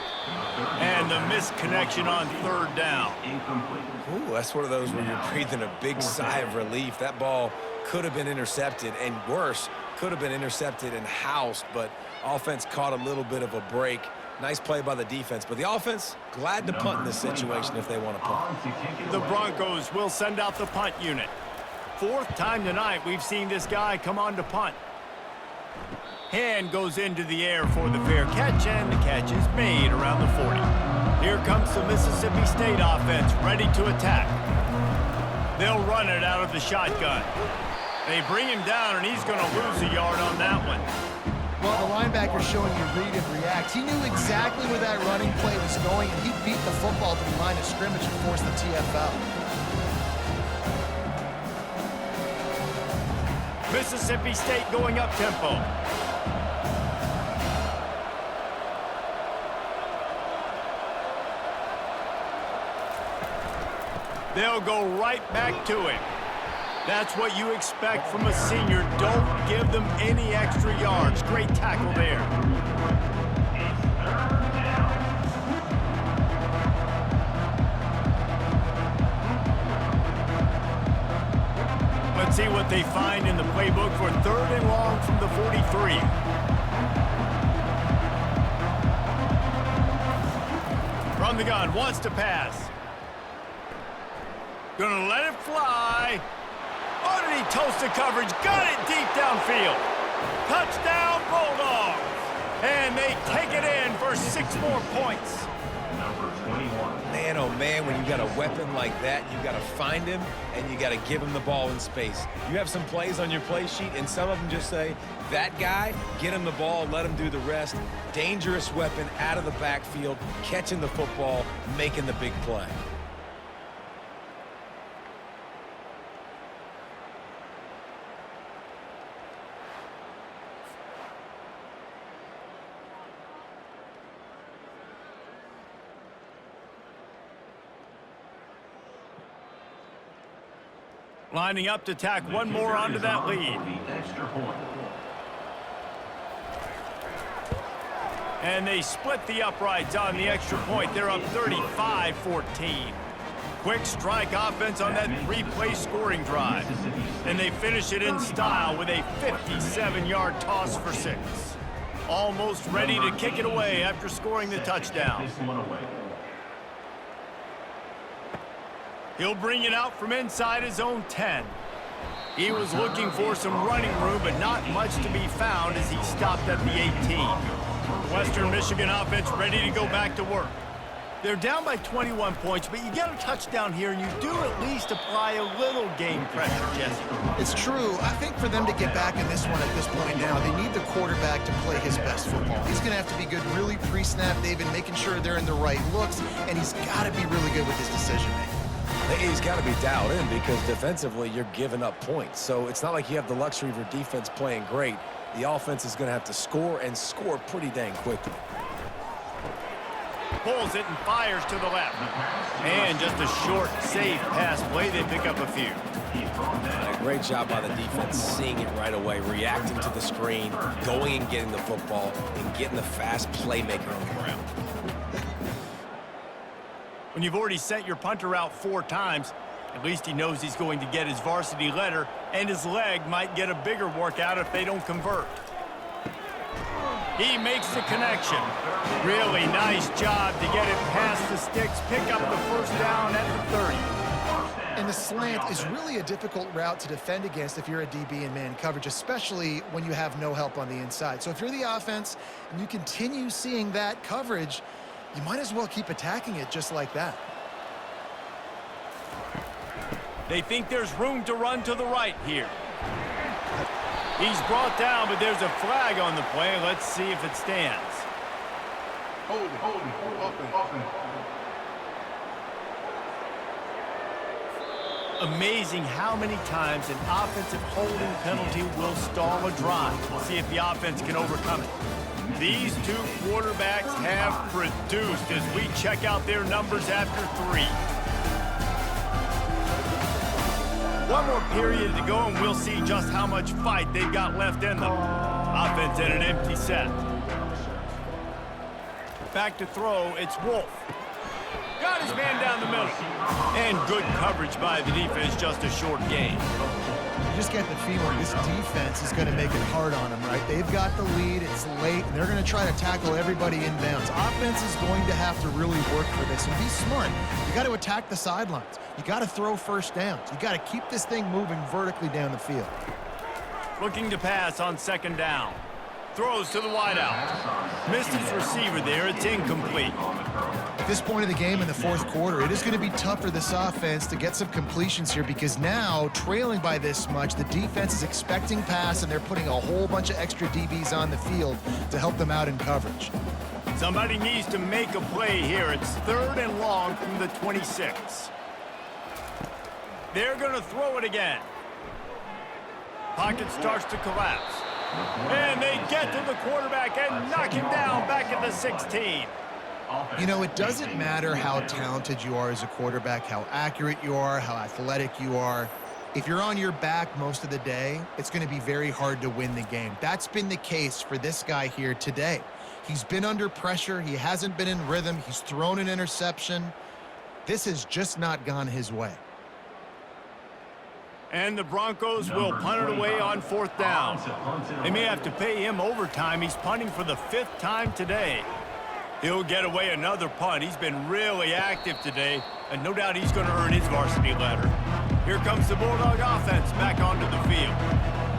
And the missed connection on third down. Incomplete. Ooh, that's one of those where you're breathing a big sigh of relief. That ball could have been intercepted, and worse, could have been intercepted and housed, but offense caught a little bit of a break. Nice play by the defense, but the offense, glad to punt in this situation if they want to punt. The Broncos will send out the punt unit. Fourth time tonight we've seen this guy come on to punt. Hand goes into the air for the fair catch, and the catch is made around the 40. Here comes the Mississippi State offense, ready to attack. They'll run it out of the shotgun. They bring him down, and he's going to lose a yard on that one. Well, the linebacker's showing you read and react. He knew exactly where that running play was going, and he beat the football to the line of scrimmage and forced the TFL. Mississippi State going up tempo. They'll go right back to him. That's what you expect from a senior. Don't give them any extra yards. Great tackle there. Let's see what they find in the playbook for third and long from the 43. From the gun, wants to pass. Gonna let it fly. Underneath toasted coverage, got it deep downfield. Touchdown, Bulldogs. And they take it in for 6 more points. Number 21. Man, oh man, when you got a weapon like that, you got to find him and you got to give him the ball in space. You have some plays on your play sheet, and some of them just say, that guy, get him the ball, let him do the rest. Dangerous weapon out of the backfield, catching the football, making the big play. Lining up to tack one more onto that lead. The extra point. And they split the uprights on the extra point. They're up 35-14. Quick strike offense on that 3-play scoring drive. And they finish it in style with a 57-yard toss for 6. Almost ready to kick it away after scoring the touchdown. This one away. He'll bring it out from inside his own 10. He was looking for some running room, but not much to be found as he stopped at the 18. The Western Michigan offense ready to go back to work. They're down by 21 points, but you get a touchdown here, and you do at least apply a little game pressure, Jesse. It's true. I think for them to get back in this one at this point now, they need the quarterback to play his best football. He's going to have to be good really pre-snap, David, making sure they're in the right looks, and he's got to be really good with his decision-making. He's got to be dialed in because defensively you're giving up points. So it's not like you have the luxury of your defense playing great. The offense is going to have to score and score pretty dang quickly. Pulls it and fires to the left. And just a short, safe pass play. They pick up a few. A great job by the defense, seeing it right away, reacting to the screen, going and getting the football, and getting the fast playmaker on the ground. When you've already sent your punter out 4 times, at least he knows he's going to get his varsity letter, and his leg might get a bigger workout if they don't convert. He makes the connection. Really nice job to get it past the sticks, pick up the first down at the 30. And the slant is really a difficult route to defend against if you're a DB in man coverage, especially when you have no help on the inside. So if you're the offense and you continue seeing that coverage, you might as well keep attacking it just like that. They think there's room to run to the right here. He's brought down, but there's a flag on the play. Let's see if it stands. Amazing how many times an offensive holding penalty will stall a drive. We'll see if the offense can overcome it. These two quarterbacks have produced as we check out their numbers after 3. One more period to go, and we'll see just how much fight they've got left in them. Offense in an empty set. Back to throw, it's Wolf. Got his man down the middle. And good coverage by the defense, just a short gain. You just get the feeling this defense is going to make it hard on them, right? They've got the lead, it's late, and they're going to try to tackle everybody inbounds. Offense is going to have to really work for this and be smart. You got to attack the sidelines. You got to throw first downs. You got to keep this thing moving vertically down the field. Looking to pass on second down. Throws to the wideout. Missed his receiver there. It's incomplete. At this point of the game in the fourth quarter, it is going to be tough for this offense to get some completions here because now, trailing by this much, the defense is expecting pass, and they're putting a whole bunch of extra DBs on the field to help them out in coverage. Somebody needs to make a play here. It's 3rd and long from the 26. They're going to throw it again. Pocket starts to collapse. And they get to the quarterback and knock him down back at the 16. You know, it doesn't matter how talented you are as a quarterback, how accurate you are, how athletic you are. If you're on your back most of the day, it's going to be very hard to win the game. That's been the case for this guy here today. He's been under pressure. He hasn't been in rhythm. He's thrown an interception. This has just not gone his way. And the Broncos will punt it away on 4th down. They may have to pay him overtime. He's punting for the 5th time today. He'll get away another punt. He's been really active today, and no doubt he's going to earn his varsity letter. Here comes the Bulldog offense back onto the field.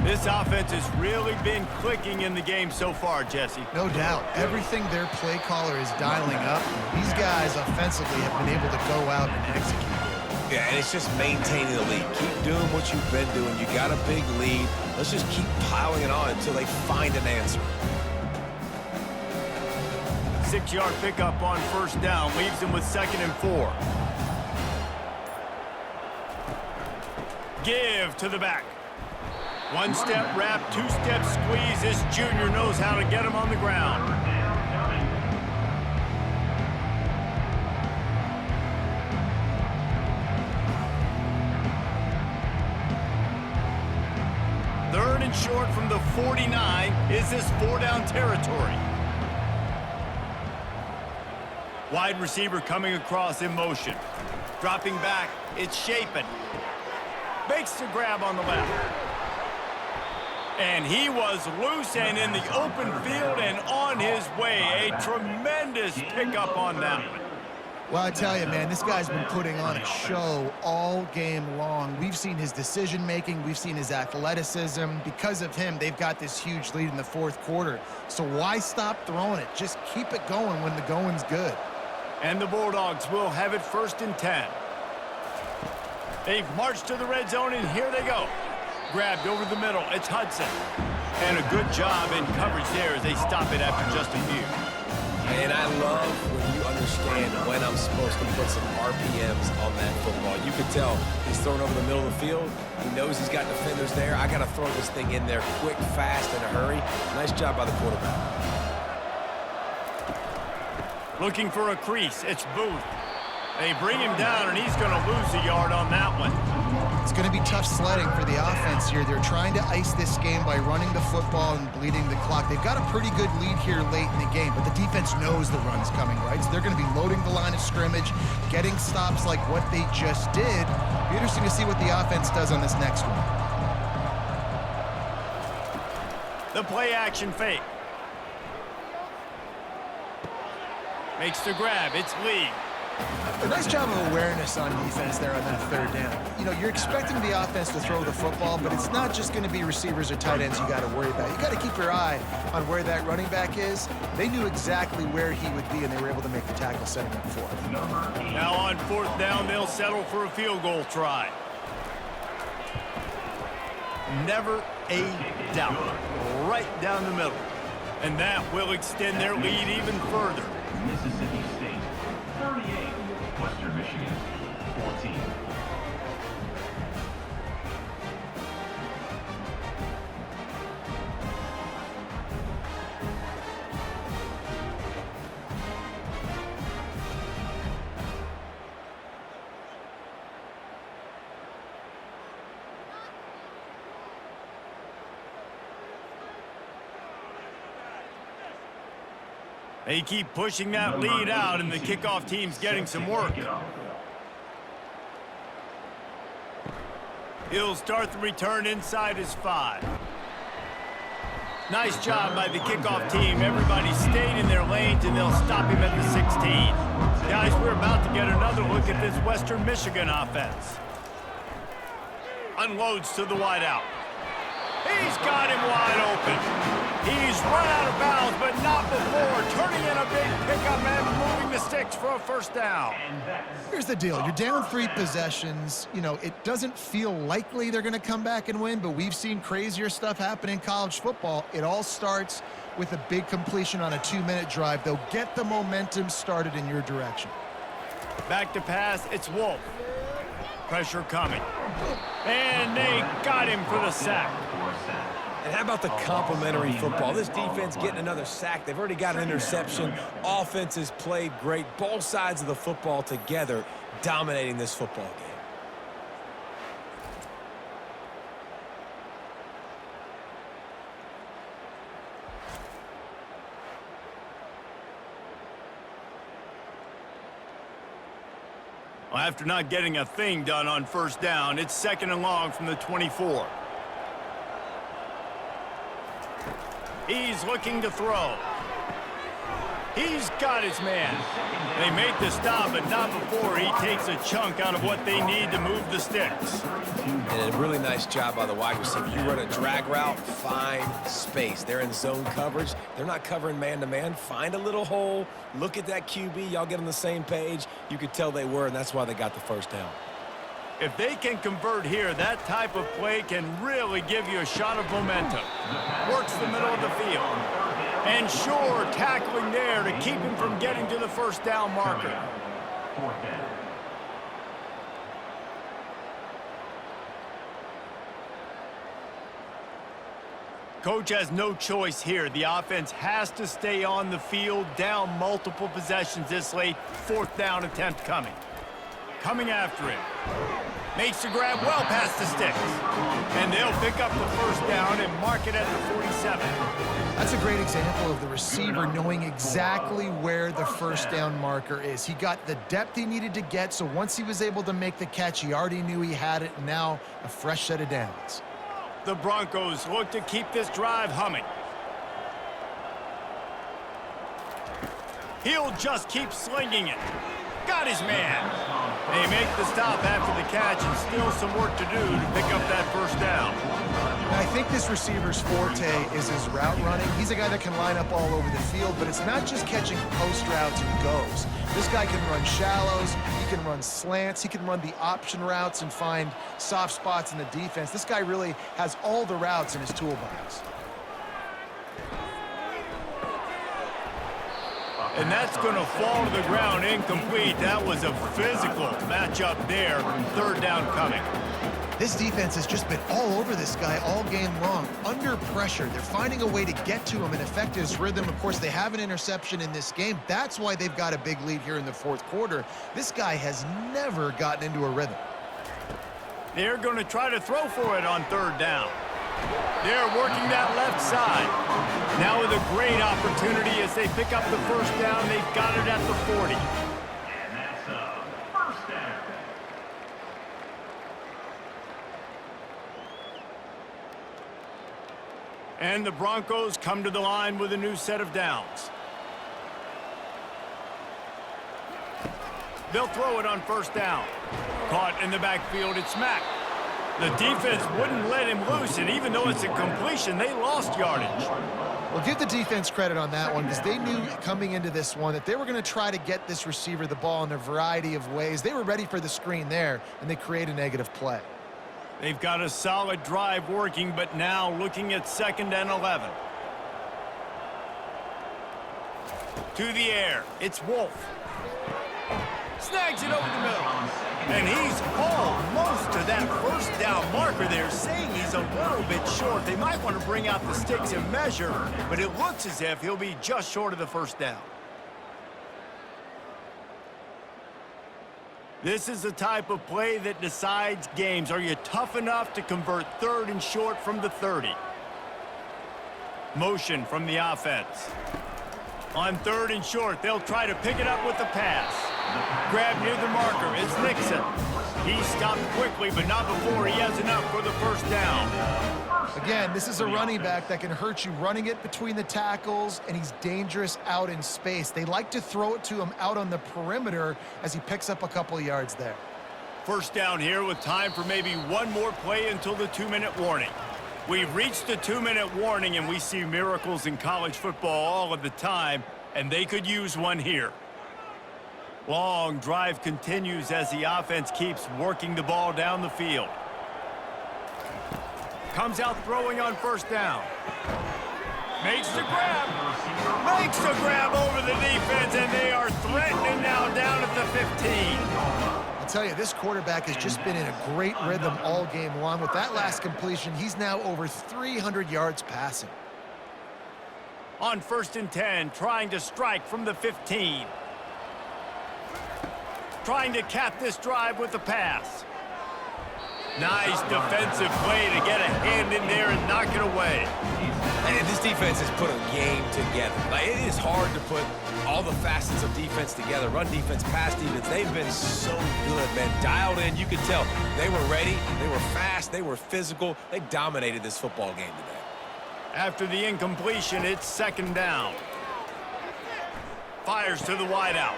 This offense has really been clicking in the game so far, Jesse. No doubt. Everything their play caller is dialing up, these guys offensively have been able to go out and execute. Yeah, and it's just maintaining the lead. Keep doing what you've been doing. You got a big lead. Let's just keep piling it on until they find an answer. 6-yard pickup on 1st down leaves them with 2nd and 4. Give to the back. 1-step wrap, 2-step squeeze. This junior knows how to get him on the ground. Third and short from the 49. Is this 4-down territory? Wide receiver coming across in motion. Dropping back, it's Shapen. Makes the grab on the left. And he was loose and in the open field and on his way. A tremendous pickup on that one. Well, I tell you, man, this guy's been putting on a show all game long. We've seen his decision-making. We've seen his athleticism. Because of him, they've got this huge lead in the fourth quarter. So why stop throwing it? Just keep it going when the going's good. And the Bulldogs will have it 1st and 10. They've marched to the red zone, and here they go. Grabbed over the middle. It's Hudson. And a good job in coverage there as they stop it after just a few. And I love when you understand when I'm supposed to put some RPMs on that football. You can tell he's throwing over the middle of the field. He knows he's got defenders there. I got to throw this thing in there quick, fast, in a hurry. Nice job by the quarterback. Looking for a crease. It's Booth. They bring him down, and he's going to lose a yard on that one. It's going to be tough sledding for the offense here. They're trying to ice this game by running the football and bleeding the clock. They've got a pretty good lead here late in the game, but the defense knows the run's coming, right? So they're going to be loading the line of scrimmage, getting stops like what they just did. Be interesting to see what the offense does on this next one. The play action fake. Makes the grab. It's Lee. A nice job of awareness on defense there on that 3rd down. You know, you're expecting the offense to throw the football, but it's not just going to be receivers or tight ends you got to worry about. You got to keep your eye on where that running back is. They knew exactly where he would be, and they were able to make the tackle setting up for him. Now on 4th down, they'll settle for a field goal try. Never a doubt. Right down the middle. And that will extend their lead even further. Mississippi State 38, Western Michigan 14. They keep pushing that lead out, and the kickoff team's getting some work. He'll start the return inside his 5. Nice job by the kickoff team. Everybody stayed in their lanes, and they'll stop him at the 16. Guys, we're about to get another look at this Western Michigan offense. Unloads to the wideout. He's got him wide open. He's run out of bounds, but not before turning in a big pickup and moving the sticks for a first down. Here's the deal. You're down 3 possessions. You know, it doesn't feel likely they're going to come back and win, but we've seen crazier stuff happen in college football. It all starts with a big completion on a 2-minute drive. They'll get the momentum started in your direction. Back to pass, it's Wolf. Pressure coming. And they got him for the sack. And how about the complimentary football? This defense getting another sack. They've already got an interception. Offense has played great. Both sides of the football together dominating this football game. Well, after not getting a thing done on first down, it's 2nd and long from the 24. He's looking to throw. He's got his man. They make the stop, but not before he takes a chunk out of what they need to move the sticks. And a really nice job by the wide receiver. You run a drag route, find space. They're in zone coverage. They're not covering man-to-man. Find a little hole. Look at that QB. Y'all get on the same page. You could tell they were, and that's why they got the first down. If they can convert here, that type of play can really give you a shot of momentum. Works the middle of the field. And sure, tackling there to keep him from getting to the first down marker. Coach has no choice here. The offense has to stay on the field, down multiple possessions this late. 4th down attempt coming. Coming after it. Makes the grab well past the sticks. And they'll pick up the first down and mark it at the 47. That's a great example of the receiver knowing exactly where the first down marker is. He got the depth he needed to get, so once he was able to make the catch, he already knew he had it, and now a fresh set of downs. The Broncos look to keep this drive humming. He'll just keep slinging it. Got his man. They make the stop after the catch, and still some work to do to pick up that first down. I think this receiver's forte is his route running. He's a guy that can line up all over the field, but it's not just catching post routes and goes. This guy can run shallows, he can run slants, he can run the option routes and find soft spots in the defense. This guy really has all the routes in his toolbox. And that's going to fall to the ground incomplete. That was a physical matchup there. 3rd down coming. This defense has just been all over this guy all game long. Under pressure, they're finding a way to get to him and affect his rhythm. Of course, they have an interception in this game. That's why they've got a big lead here in the 4th quarter. This guy has never gotten into a rhythm. They're going to try to throw for it on 3rd down. They're working that left side. Now with a great opportunity as they pick up the first down. They've got it at the 40. And that's a first down. And the Broncos come to the line with a new set of downs. They'll throw it on 1st down. Caught in the backfield, it's Mack. The defense wouldn't let him loose, and even though it's a completion, they lost yardage. Well, give the defense credit on that one because they knew coming into this one that they were going to try to get this receiver the ball in a variety of ways. They were ready for the screen there, and they create a negative play. They've got a solid drive working, but now looking at 2nd and 11. To the air, it's Wolf. Snags it over the middle. And he's almost to that first down marker there, saying he's a little bit short. They might want to bring out the sticks and measure, but it looks as if he'll be just short of the first down. This is the type of play that decides games. Are you tough enough to convert 3rd and short from the 30? Motion from the offense. On 3rd and short, they'll try to pick it up with the pass. Grab near the marker. It's Nixon. He stopped quickly, but not before he has enough for the first down. Again, this is a running back that can hurt you running it between the tackles, and he's dangerous out in space. They like to throw it to him out on the perimeter as he picks up a couple yards there. First down here with time for maybe one more play until the 2-minute warning. We've reached the 2-minute warning, and we see miracles in college football all of the time, and they could use one here. Long drive continues as the offense keeps working the ball down the field. Comes out throwing on first down. Makes the grab. Makes the grab over the defense, and they are threatening now down at the 15. I'll tell you, this quarterback has just been in a great rhythm all game long. With that last completion, he's now over 300 yards passing. On 1st and 10, trying to strike from the 15. Trying to cap this drive with the pass. Nice defensive play to get a hand in there and knock it away. And this defense has put a game together. Like, it is hard to put all the facets of defense together. Run defense, pass defense. They've been so good, man. Dialed in. You could tell they were ready. They were fast. They were physical. They dominated this football game today. After the incompletion, it's 2nd down. Fires to the wideout.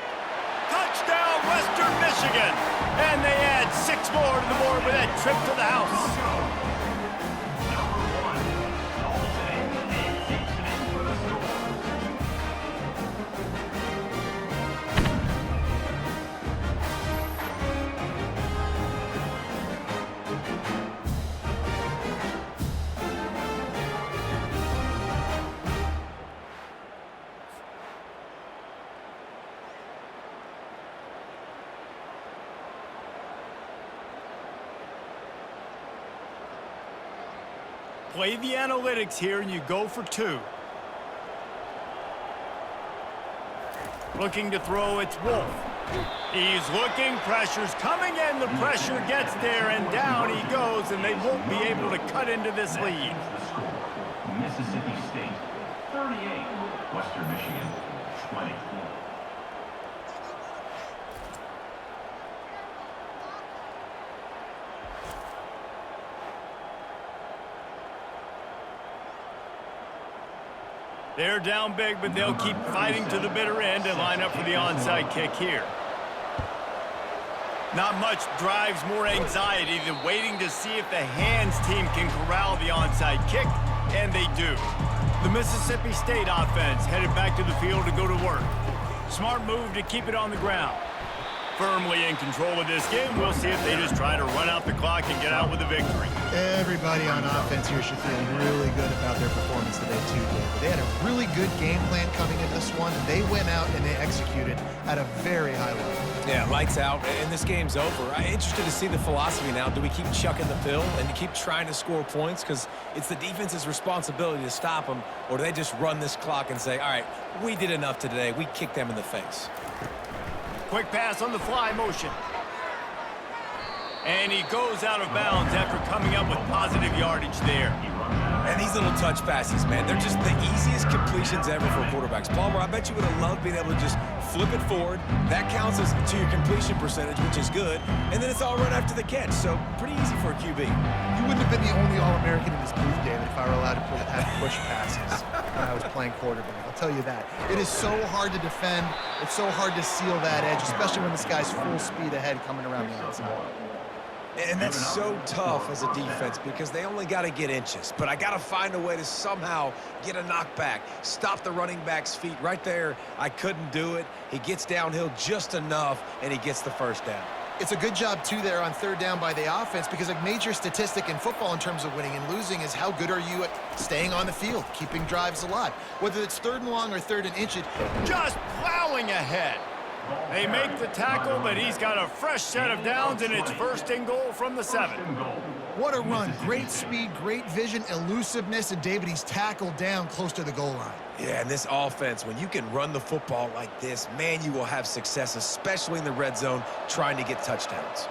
Touchdown, Western Michigan! And they add 6 more to the board with that trip to the house. Play the analytics here, and you go for 2. Looking to throw, it's Wolf. He's looking, pressure's coming in, the pressure gets there, and down he goes, and they won't be able to cut into this lead. Mississippi State, 38. Western Michigan, 20. They're down big, but they'll keep fighting to the bitter end and line up for the onside kick here. Not much drives more anxiety than waiting to see if the hands team can corral the onside kick, and they do. The Mississippi State offense headed back to the field to go to work. Smart move to keep it on the ground. Firmly in control of this game. We'll see if they just try to run out the clock and get out with a victory. Everybody on offense here should feel really good about their performance today, too, David. They had a really good game plan coming in this one. They went out and they executed at a very high level. Yeah, lights out, and this game's over. I'm interested to see the philosophy now. Do we keep chucking the pill and keep trying to score points? Because it's the defense's responsibility to stop them, or do they just run this clock and say, all right, we did enough today. We kicked them in the face. Quick pass on the fly motion. And he goes out of bounds after coming up with positive yardage there. And these little touch passes, man, they're just the easiest completions ever for quarterbacks. Palmer, I bet you would have loved being able to just flip it forward. That counts as to your completion percentage, which is good. And then it's all run after the catch, so pretty easy for a QB. You wouldn't have been the only All-American in this booth, David, if I were allowed to have push passes when I was playing quarterback. I'll tell you that. It is so hard to defend. It's so hard to seal that edge, especially when this guy's full speed ahead coming around the outside. And that's so tough as a defense because they only got to get inches. But I got to find a way to somehow get a knockback, stop the running back's feet. Right there, I couldn't do it. He gets downhill just enough, and he gets the first down. It's a good job, too, there on 3rd down by the offense because a major statistic in football in terms of winning and losing is how good are you at staying on the field, keeping drives alive. Whether it's 3rd and long or 3rd and inches. Just plowing ahead. They make the tackle, but he's got a fresh set of downs, and it's 1st and goal from the 7. What a run. Great speed, great vision, elusiveness, and David, he's tackled down close to the goal line. Yeah, and this offense, when you can run the football like this, man, you will have success, especially in the red zone, trying to get touchdowns.